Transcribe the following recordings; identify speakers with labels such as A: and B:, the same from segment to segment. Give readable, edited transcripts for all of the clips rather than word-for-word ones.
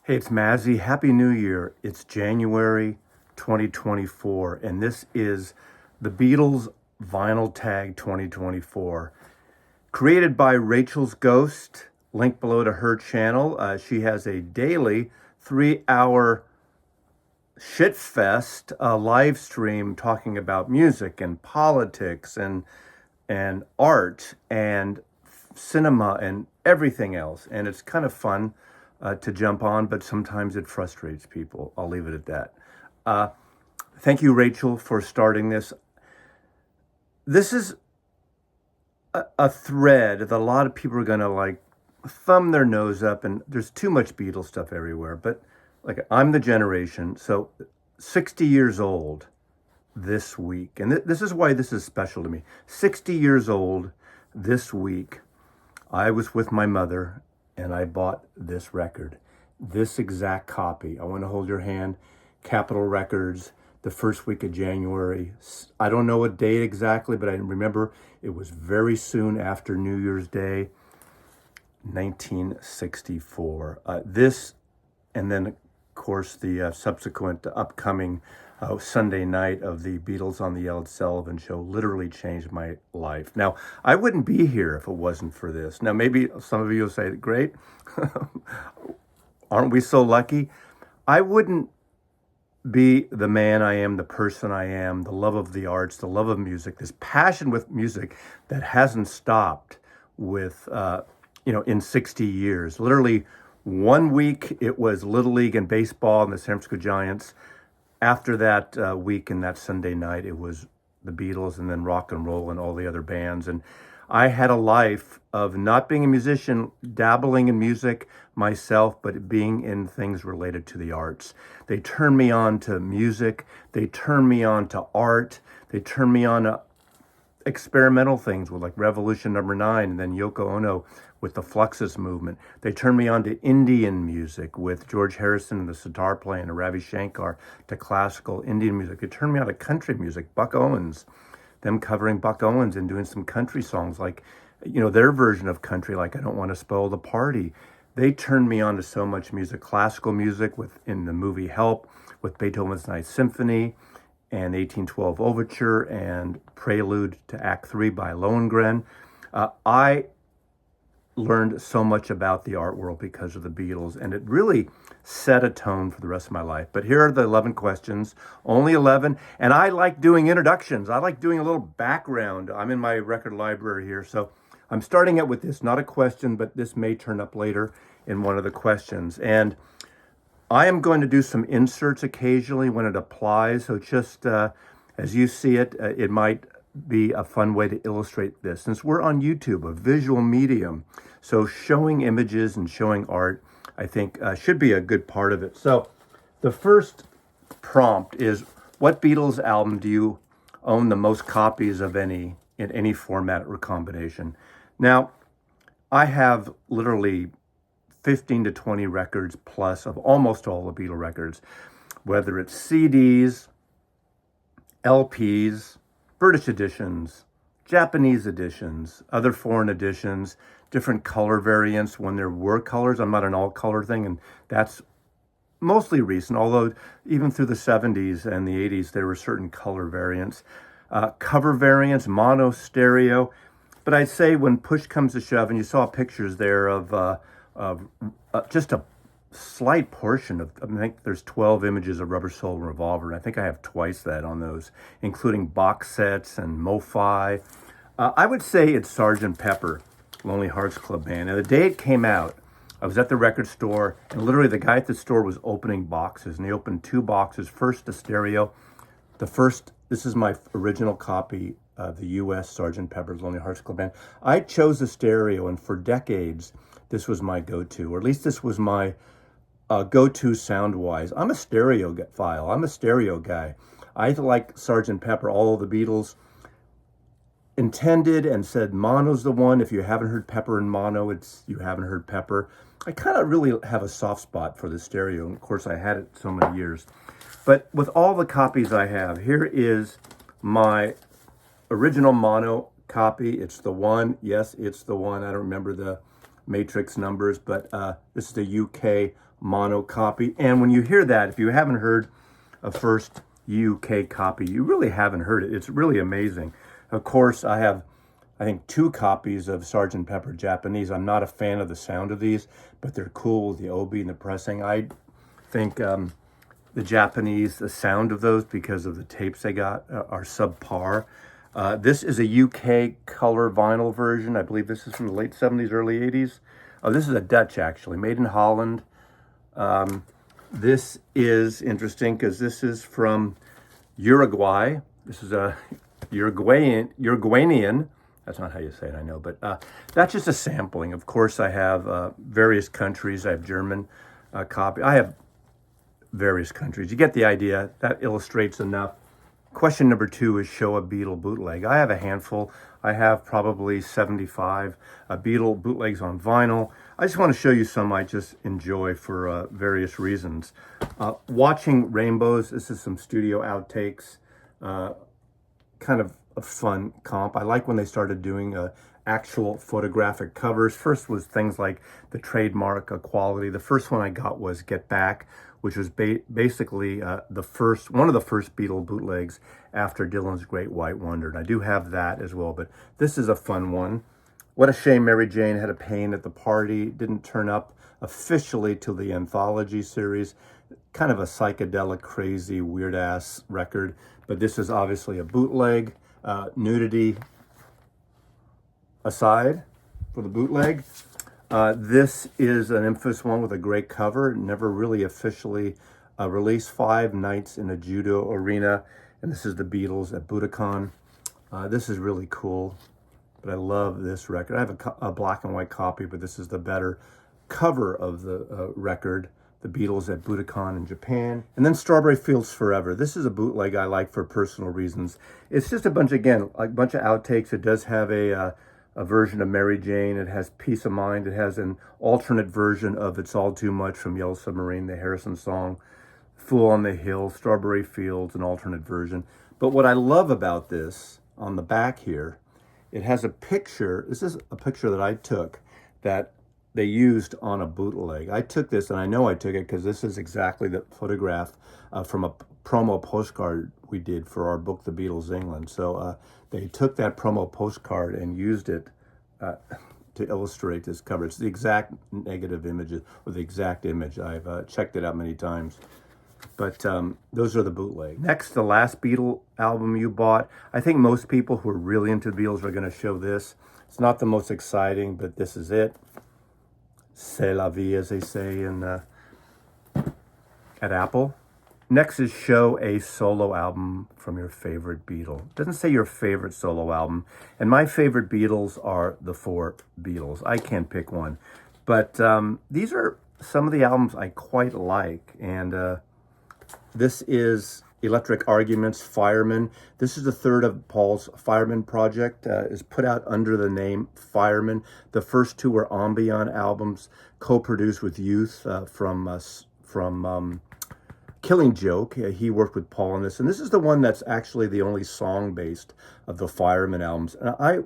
A: Hey, it's Mazzy. Happy New Year. It's January 2024, and this is the Beatles Vinyl Tag 2024. Created by Rachel's Ghost, link below to her channel. She has a daily 3-hour shitfest live stream talking about music and politics and art and cinema and everything else. And it's kind of fun to jump on, but sometimes it frustrates people. I'll leave it at that. Thank you, Rachel, for starting this. This is a thread that a lot of people are going to like thumb their nose up, and there's too much Beatles stuff everywhere. But like, I'm the generation, so 60 years old this week. And this is why this is special to me. 60 years old this week, I was with my mother and I bought this record, this exact copy. I want to hold your hand. Capitol Records, the first week of January. I don't know what date exactly, but I remember it was very soon after New Year's Day, 1964. This, and then of course the subsequent upcoming Sunday night of the Beatles on the Ed Sullivan Show literally changed my life. Now, I wouldn't be here if it wasn't for this. Now, maybe some of you will say, great, aren't we so lucky? I wouldn't be the man I am, the person I am, the love of the arts, the love of music, this passion with music that hasn't stopped with, in 60 years. Literally 1 week, it was Little League and baseball and the San Francisco Giants. After that week and that Sunday night, it was the Beatles and then rock and roll and all the other bands. And I had a life of not being a musician, dabbling in music myself, but being in things related to the arts. They turned me on to music. They turned me on to art. They turned me on to experimental things with like Revolution Number 9 and then Yoko Ono with the Fluxus movement. They turned me on to Indian music with George Harrison and the sitar playing and Ravi Shankar, to classical Indian music. They turned me on to country music, Buck Owens, them covering Buck Owens and doing some country songs like, their version of country, like I Don't Want to Spoil the Party. They turned me on to so much music, classical music in the movie Help with Beethoven's Ninth Symphony and 1812 Overture and Prelude to Act 3 by Lohengrin. I learned so much about the art world because of the Beatles, and it really set a tone for the rest of my life. But here are the 11 questions, only 11, and I like doing introductions. I like doing a little background. I'm in my record library here, so I'm starting out with this, not a question, but this may turn up later in one of the questions. And I am going to do some inserts occasionally when it applies, so just as you see it, it might be a fun way to illustrate this. Since we're on YouTube, a visual medium, so showing images and showing art, I think should be a good part of it. So the first prompt is, what Beatles album do you own the most copies of in any format or combination? Now, I have literally 15 to 20 records plus of almost all the Beatle records, whether it's CDs, LPs, British editions, Japanese editions, other foreign editions, different color variants when there were colors. I'm not an all color thing, and that's mostly recent, although even through the 70s and the 80s, there were certain color variants, cover variants, mono, stereo. But I'd say when push comes to shove, and you saw pictures there of just a slight portion of, I think there's 12 images of Rubber Soul and Revolver, and I think I have twice that on those, including box sets and MoFi. I would say it's Sgt. Pepper, Lonely Hearts Club Band. And the day it came out, I was at the record store, and literally the guy at the store was opening boxes, and he opened 2 boxes. First, the stereo. This is my original copy of the U.S. Sgt. Pepper's Lonely Hearts Club Band. I chose the stereo, and for decades, this was my go-to, or at least this was my go-to sound-wise. I'm a stereophile. I'm a stereo guy. I like Sgt. Pepper. All of the Beatles intended and said mono's the one. If you haven't heard Pepper in mono, you haven't heard Pepper. I kind of really have a soft spot for the stereo. And of course, I had it so many years. But with all the copies I have, here is my original mono copy. It's the one. Yes, it's the one. I don't remember the matrix numbers, but this is the UK mono copy. And when you hear that, if you haven't heard a first UK copy, you really haven't heard it. It's really amazing. Of course, I have, I think, 2 copies of Sgt. Pepper Japanese. I'm not a fan of the sound of these, but they're cool with the obi and the pressing. I think the Japanese, the sound of those, because of the tapes they got, are subpar. This is a UK color vinyl version. I believe this is from the late 70s, early 80s. Oh, this is a Dutch, actually, made in Holland. This is interesting because this is from Uruguay. This is a Uruguayan. That's not how you say it, I know, but that's just a sampling. Of course, I have various countries. I have German copy. I have various countries. You get the idea. That illustrates enough. Question number 2 is show a Beatle bootleg. I have a handful. I have probably 75 Beatle bootlegs on vinyl. I just want to show you some I just enjoy for various reasons. Watching Rainbows, this is some studio outtakes, kind of a fun comp. I like when they started doing actual photographic covers. First was things like the trademark quality. The first one I got was Get Back, which was basically one of the first Beatle bootlegs after Dylan's Great White Wonder. And I do have that as well, but this is a fun one. What a shame Mary Jane had a pain at the party. Didn't turn up officially till the anthology series. Kind of a psychedelic, crazy, weird-ass record. But this is obviously a bootleg. Nudity aside for the bootleg. This is an infamous one with a great cover. Never really officially released. 5 Nights in a Judo Arena. And this is the Beatles at Budokan. This is really cool. But I love this record. I have a black and white copy, but this is the better cover of the record. The Beatles at Budokan in Japan. And then Strawberry Fields Forever. This is a bootleg I like for personal reasons. It's just a bunch of outtakes. It does have a version of Mary Jane. It has Peace of Mind. It has an alternate version of It's All Too Much from Yellow Submarine, the Harrison song. Fool on the Hill, Strawberry Fields, an alternate version. But what I love about this, on the back here, it has a picture. This is a picture that I took that they used on a bootleg. I took this, and I know I took it because this is exactly the photograph from a promo postcard we did for our book, The Beatles England. So they took that promo postcard and used it to illustrate this cover. It's the exact negative image, or the exact image. I've checked it out many times. But those are the bootleg. Next, the last Beatle album you bought. I think most people who are really into the Beatles are going to show this. It's not the most exciting, but this is it. C'est la vie, as they say at Apple. Next is show a solo album from your favorite Beatle. It doesn't say your favorite solo album. And my favorite Beatles are the 4 Beatles. I can't pick one. But these are some of the albums I quite like. And this is Electric Arguments, Fireman. This is the third of Paul's Fireman project. Is put out under the name Fireman. The first 2 were Ambient albums, co-produced with Youth from Killing Joke. He worked with Paul on this. And this is the one that's actually the only song-based of the Fireman albums. And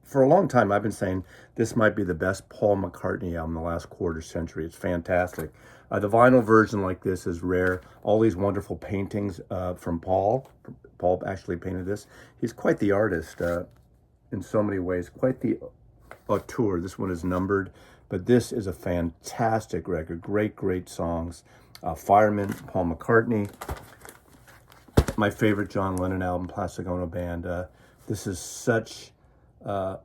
A: for a long time, I've been saying this might be the best Paul McCartney album in the last quarter century. It's fantastic. The vinyl version like this is rare. All these wonderful paintings from Paul. Paul actually painted this. He's quite the artist in so many ways. Quite the auteur. This one is numbered. But this is a fantastic record. Great, great songs. Fireman, Paul McCartney. My favorite John Lennon album, Plastic Ono Band. This is such an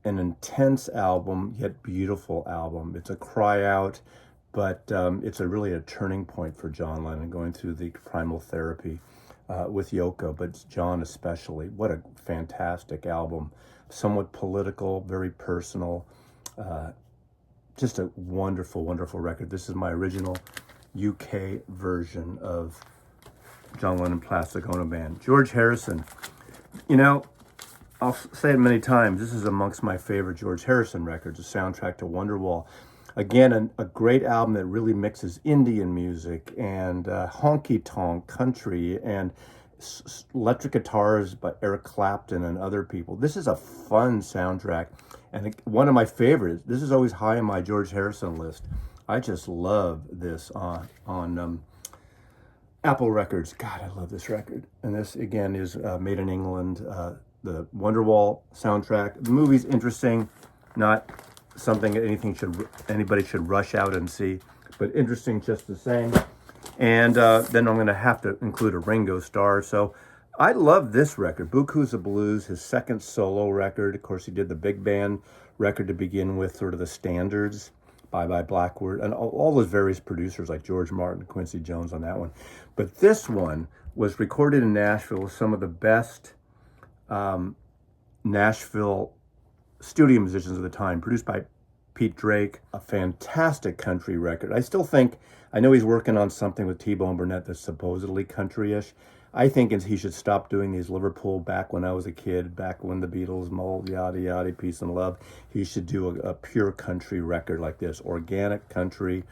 A: intense album, yet beautiful album. It's a cry out. But it's really a turning point for John Lennon, going through the primal therapy with Yoko, but John especially. What a fantastic album. Somewhat political, very personal. Just a wonderful, wonderful record. This is my original UK version of John Lennon Plastic Ono Band. George Harrison. You know, I'll say it many times, this is amongst my favorite George Harrison records, a soundtrack to Wonderwall. Again, a great album that really mixes Indian music and honky-tonk country and electric guitars by Eric Clapton and other people. This is a fun soundtrack. And one of my favorites, this is always high on my George Harrison list. I just love this on Apple Records. God, I love this record. And this again is made in England. The Wonderwall soundtrack. The movie's interesting, not something anybody should rush out and see, but interesting just the same. And then I'm going to have to include a Ringo Starr. So I love this record, Buku's of Blues, his second solo record. Of course, he did the big band record to begin with, sort of the standards, Bye Bye Blackbird, and all those various producers like George Martin, Quincy Jones on that one. But this one was recorded in Nashville with some of the best Nashville studio musicians of the time, produced by Pete Drake, a fantastic country record. I know he's working on something with T-Bone Burnett that's supposedly country-ish. I think he should stop doing these Liverpool back when I was a kid, back when the Beatles, mold, yada, yada, peace and love. He should do a pure country record like this, organic country,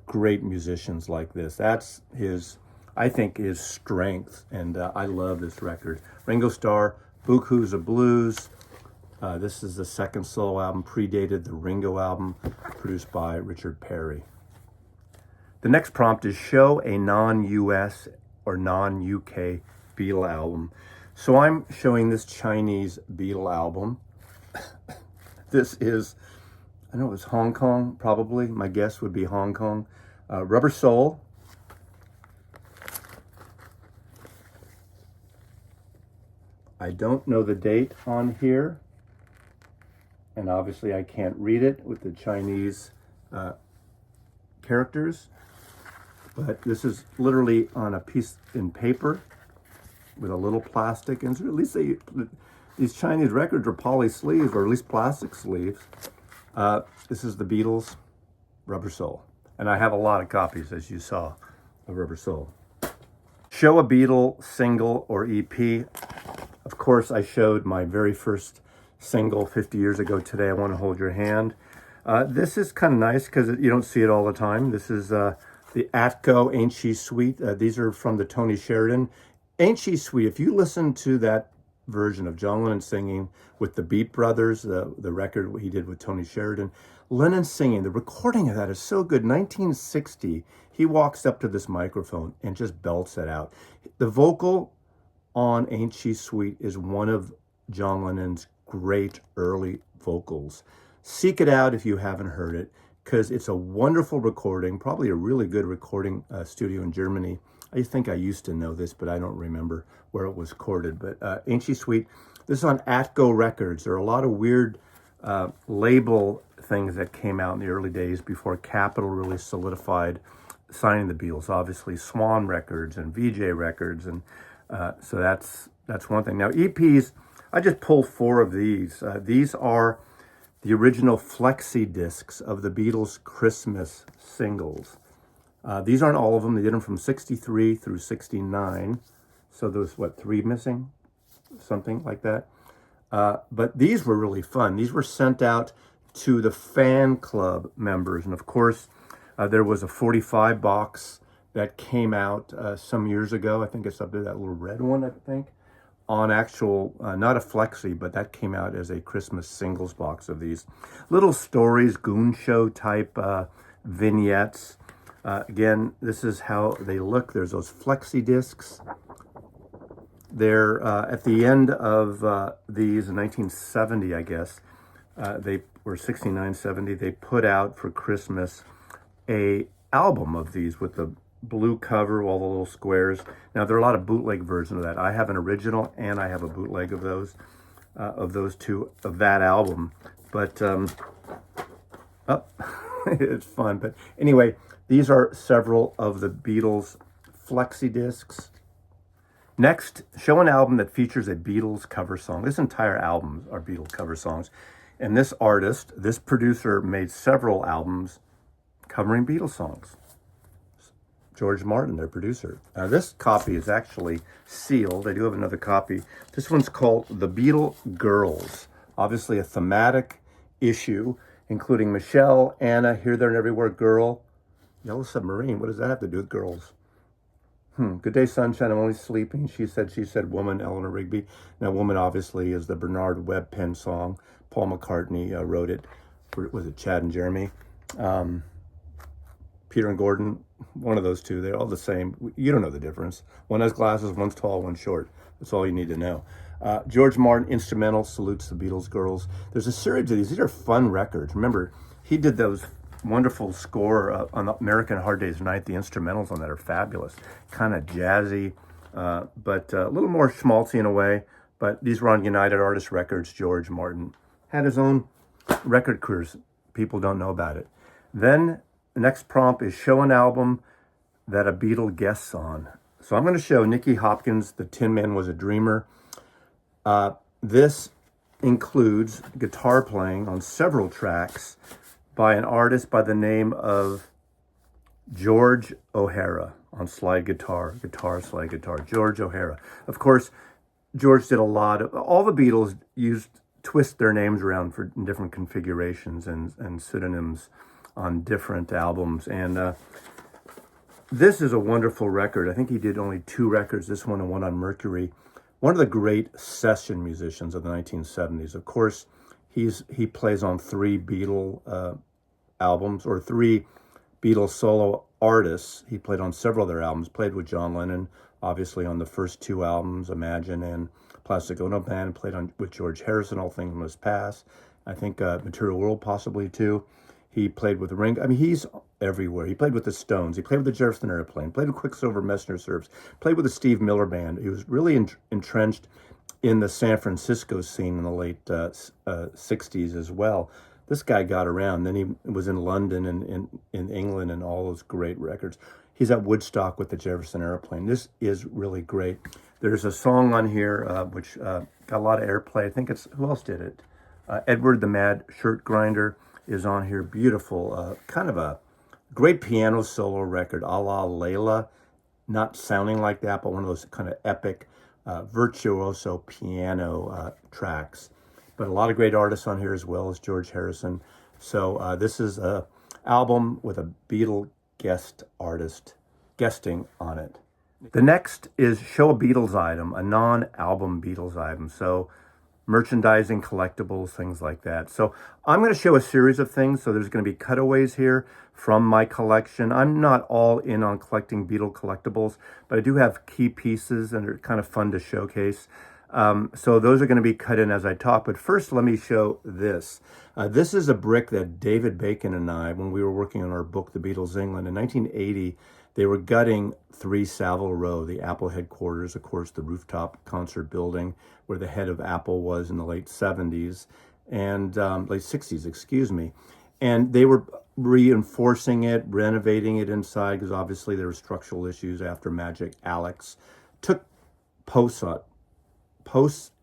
A: great musicians like this. That's I think, his strength, and I love this record. Ringo Starr, Buku's of Blues. This is the second solo album, predated the Ringo album, produced by Richard Perry. The next prompt is show a non-US or non-UK Beatle album. So I'm showing this Chinese Beatle album. This is, I know it's Hong Kong, probably. My guess would be Hong Kong. Rubber Soul. I don't know the date on here, and obviously I can't read it with the Chinese characters, but this is literally on a piece in paper with a little plastic, and so at least these Chinese records are poly sleeves, or at least plastic sleeves. This is the Beatles, Rubber Soul, and I have a lot of copies, as you saw, of Rubber Soul. Show a Beatle single or EP. Of course, I showed my very first single 50 years ago today, I Want to Hold Your Hand. This is kind of nice because you don't see it all the time. This is the Atco Ain't She Sweet. These are from the Tony Sheridan. Ain't She Sweet, if you listen to that version of John Lennon singing with the Beat Brothers, the record he did with Tony Sheridan, Lennon singing, the recording of that is so good. 1960, he walks up to this microphone and just belts it out. The vocal on Ain't She Sweet is one of John Lennon's great early vocals. Seek it out if you haven't heard it, because it's a wonderful recording, probably a really good recording studio in Germany. I think I used to know this, but I don't remember where it was recorded. But Ain't She Sweet, this is on Atco Records. There are a lot of weird label things that came out in the early days before Capitol really solidified signing the Beatles. Obviously Swan Records and VJ Records, and so that's one thing. Now EPs, I just pulled 4 of these. These are the original flexi discs of the Beatles' Christmas singles. These aren't all of them. They did them from 63 through 69. So there's, 3 missing? Something like that. But these were really fun. These were sent out to the fan club members. And of course, there was a 45 box that came out some years ago. I think it's up to that little red one, I think, on actual, not a flexi, but that came out as a Christmas singles box of these little stories, Goon Show type vignettes. Again, this is how they look. There's those flexi discs. They're at the end of these in 1970, I guess. They were 69, 70. They put out for Christmas a album of these with the blue cover, all the little squares. Now there are a lot of bootleg versions of that. I have an original and I have a bootleg of those two of that album. But it's fun. But anyway, these are several of the Beatles flexi discs. Next, show an album that features a Beatles cover song. This entire album are Beatles cover songs. And this artist, this producer, made several albums covering Beatles songs. George Martin, their producer. Now, this copy is actually sealed. I do have another copy. This one's called The Beatle Girls. Obviously a thematic issue, including Michelle, Anna, Here, There, and Everywhere, Girl. Yellow Submarine, what does that have to do with girls? Good Day, Sunshine, I'm Only Sleeping. She said, Woman, Eleanor Rigby. Now, Woman, obviously, is the Bernard Webb pen song. Paul McCartney wrote it. Was it Chad and Jeremy? Peter and Gordon, one of those two. They're all the same. You don't know the difference. One has glasses, one's tall, one's short. That's all you need to know. George Martin, instrumental, salutes the Beatles girls. There's a series of these. These are fun records. Remember, he did those wonderful score on American Hard Day's Night. The instrumentals on that are fabulous. Kind of jazzy, but a little more schmaltzy in a way. But these were on United Artists Records. George Martin had his own record careers. People don't know about it. Then the next prompt is show an album that a Beatle guests on. So I'm going to show Nicky Hopkins, The Tin Man Was a Dreamer. This includes guitar playing on several tracks by an artist by the name of George O'Hara on slide guitar, slide guitar, George O'Hara. Of course, George did a lot of, all the Beatles twist their names around for different configurations and pseudonyms on different albums. And this is a wonderful record. I think he did only 2 records, this one and one on Mercury. One of the great session musicians of the 1970s. Of course, he plays on 3 Beatle albums, or 3 Beatles solo artists. He played on several of their albums, played with John Lennon, obviously on the first 2 albums, Imagine and Plastic Ono Band, played on with George Harrison, All Things Must Pass. I think Material World possibly too. He played with Ringo. I mean, he's everywhere. He played with the Stones. He played with the Jefferson Airplane. Played with Quicksilver Messenger Serves. Played with the Steve Miller Band. He was really entrenched in the San Francisco scene in the late 60s as well. This guy got around. Then he was in London and in England and all those great records. He's at Woodstock with the Jefferson Airplane. This is really great. There's a song on here which got a lot of airplay. I think it's, who else did it? Edward the Mad Shirt Grinder is on here. Beautiful, kind of a great piano solo record, a la Layla. Not sounding like that, but one of those kind of epic virtuoso piano tracks. But a lot of great artists on here as well as George Harrison. So this is an album with a Beatle guest artist guesting on it. The next is show a Beatles item, a non-album Beatles item. So merchandising, collectibles, things like that. So I'm going to show a series of things. So there's going to be cutaways here from my collection. I'm not all in on collecting Beatle collectibles, but I do have key pieces and they're kind of fun to showcase. So those are going to be cut in as I talk. But first, let me show this. This is a brick that David Bacon and I, when we were working on our book, The Beatles England, in 1980, they were gutting 3 Savile Row, the Apple headquarters, of course, the rooftop concert building where the head of Apple was in the late 70s and late 60s, excuse me. And they were reinforcing it, renovating it inside because obviously there were structural issues after Magic Alex took posts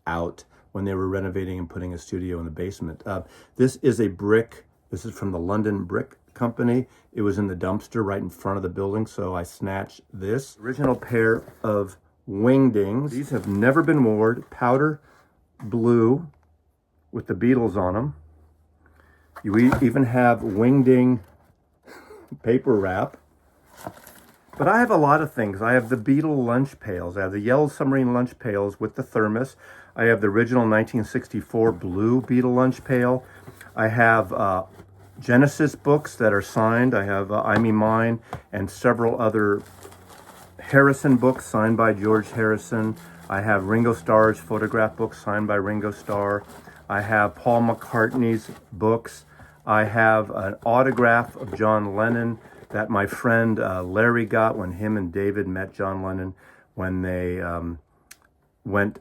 A: out when they were renovating and putting a studio in the basement. This is a brick. This is from the London Brick Company. It was in the dumpster right in front of the building, so I snatched this. Original pair of wingdings. These have never been worn. Powder blue with the Beatles on them. You even have wingding paper wrap. But I have a lot of things. I have the Beatle lunch pails. I have the yellow submarine lunch pails with the thermos. I have the original 1964 blue Beatle lunch pail. I have Genesis books that are signed. I have I Me Mine and several other Harrison books signed by George Harrison. I have Ringo Starr's photograph books signed by Ringo Starr. I have Paul McCartney's books. I have an autograph of John Lennon that my friend Larry got when him and David met John Lennon when they when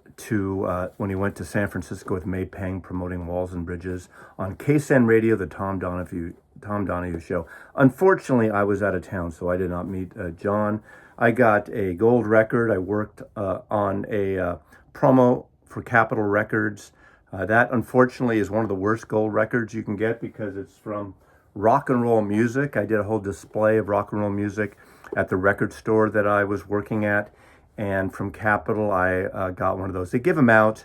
A: he went to San Francisco with May Pang promoting Walls and Bridges on KSN Radio, the Tom Donahue show. Unfortunately, I was out of town, so I did not meet John. I got a gold record. I worked on a promo for Capitol Records. That, unfortunately, is one of the worst gold records you can get because it's from rock and roll music. I did a whole display of rock and roll music at the record store that I was working at. And from Capitol, I got one of those. They give them out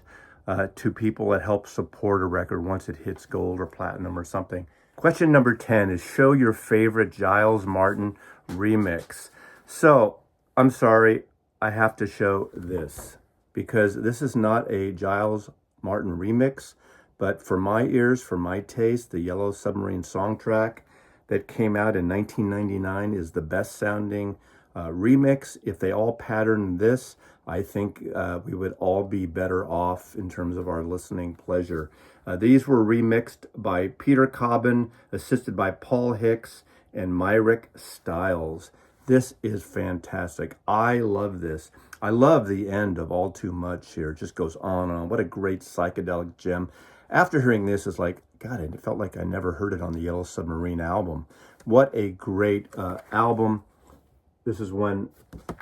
A: to people that help support a record once it hits gold or platinum or something. Question number 10 is show your favorite Giles Martin remix. So, I'm sorry, I have to show this because this is not a Giles Martin remix, but for my ears, for my taste, the Yellow Submarine song track, that came out in 1999 is the best sounding remix. If they all patterned this, I think we would all be better off in terms of our listening pleasure. These were remixed by Peter Cobbin, assisted by Paul Hicks and Myrick Stiles. This is fantastic. I love this. I love the end of All Too Much here. It just goes on and on. What a great psychedelic gem. After hearing this, it's like, God, it felt like I never heard it on the Yellow Submarine album. What a great album. This is when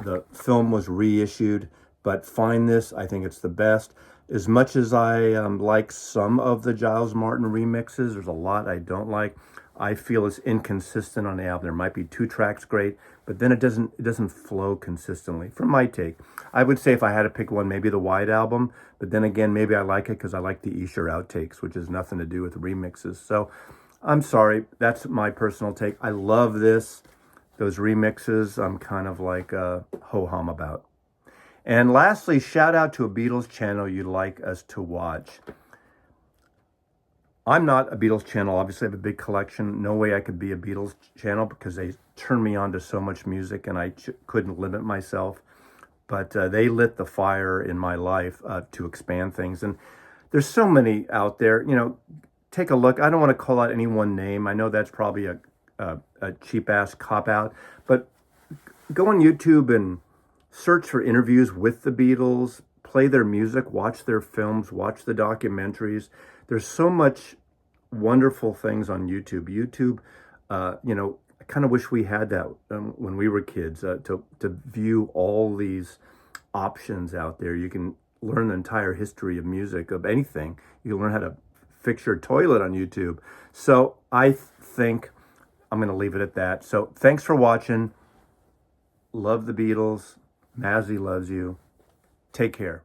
A: the film was reissued, but find this. I think it's the best. As much as I like some of the Giles Martin remixes, there's a lot I don't like. I feel it's inconsistent on the album. There might be 2 tracks great, but then it doesn't flow consistently. From my take, I would say if I had to pick one, maybe the White Album. But then again, maybe I like it because I like the Esher outtakes, which has nothing to do with remixes. So I'm sorry, that's my personal take. I love this. Those remixes, I'm kind of like ho-hum about. And lastly, shout out to a Beatles channel you'd like us to watch. I'm not a Beatles channel. Obviously, I have a big collection. No way I could be a Beatles channel because they turned me on to so much music and I couldn't limit myself. But they lit the fire in my life to expand things. And there's so many out there. You know, take a look. I don't want to call out any one name. I know that's probably a cheap-ass cop-out. But go on YouTube and search for interviews with the Beatles, play their music, watch their films, watch the documentaries. There's so much wonderful things on YouTube. YouTube, I kind of wish we had that when we were kids, to view all these options out there. You can learn the entire history of music, of anything. You can learn how to fix your toilet on YouTube. So I think I'm going to leave it at that. So thanks for watching. Love the Beatles. Mazzy loves you. Take care.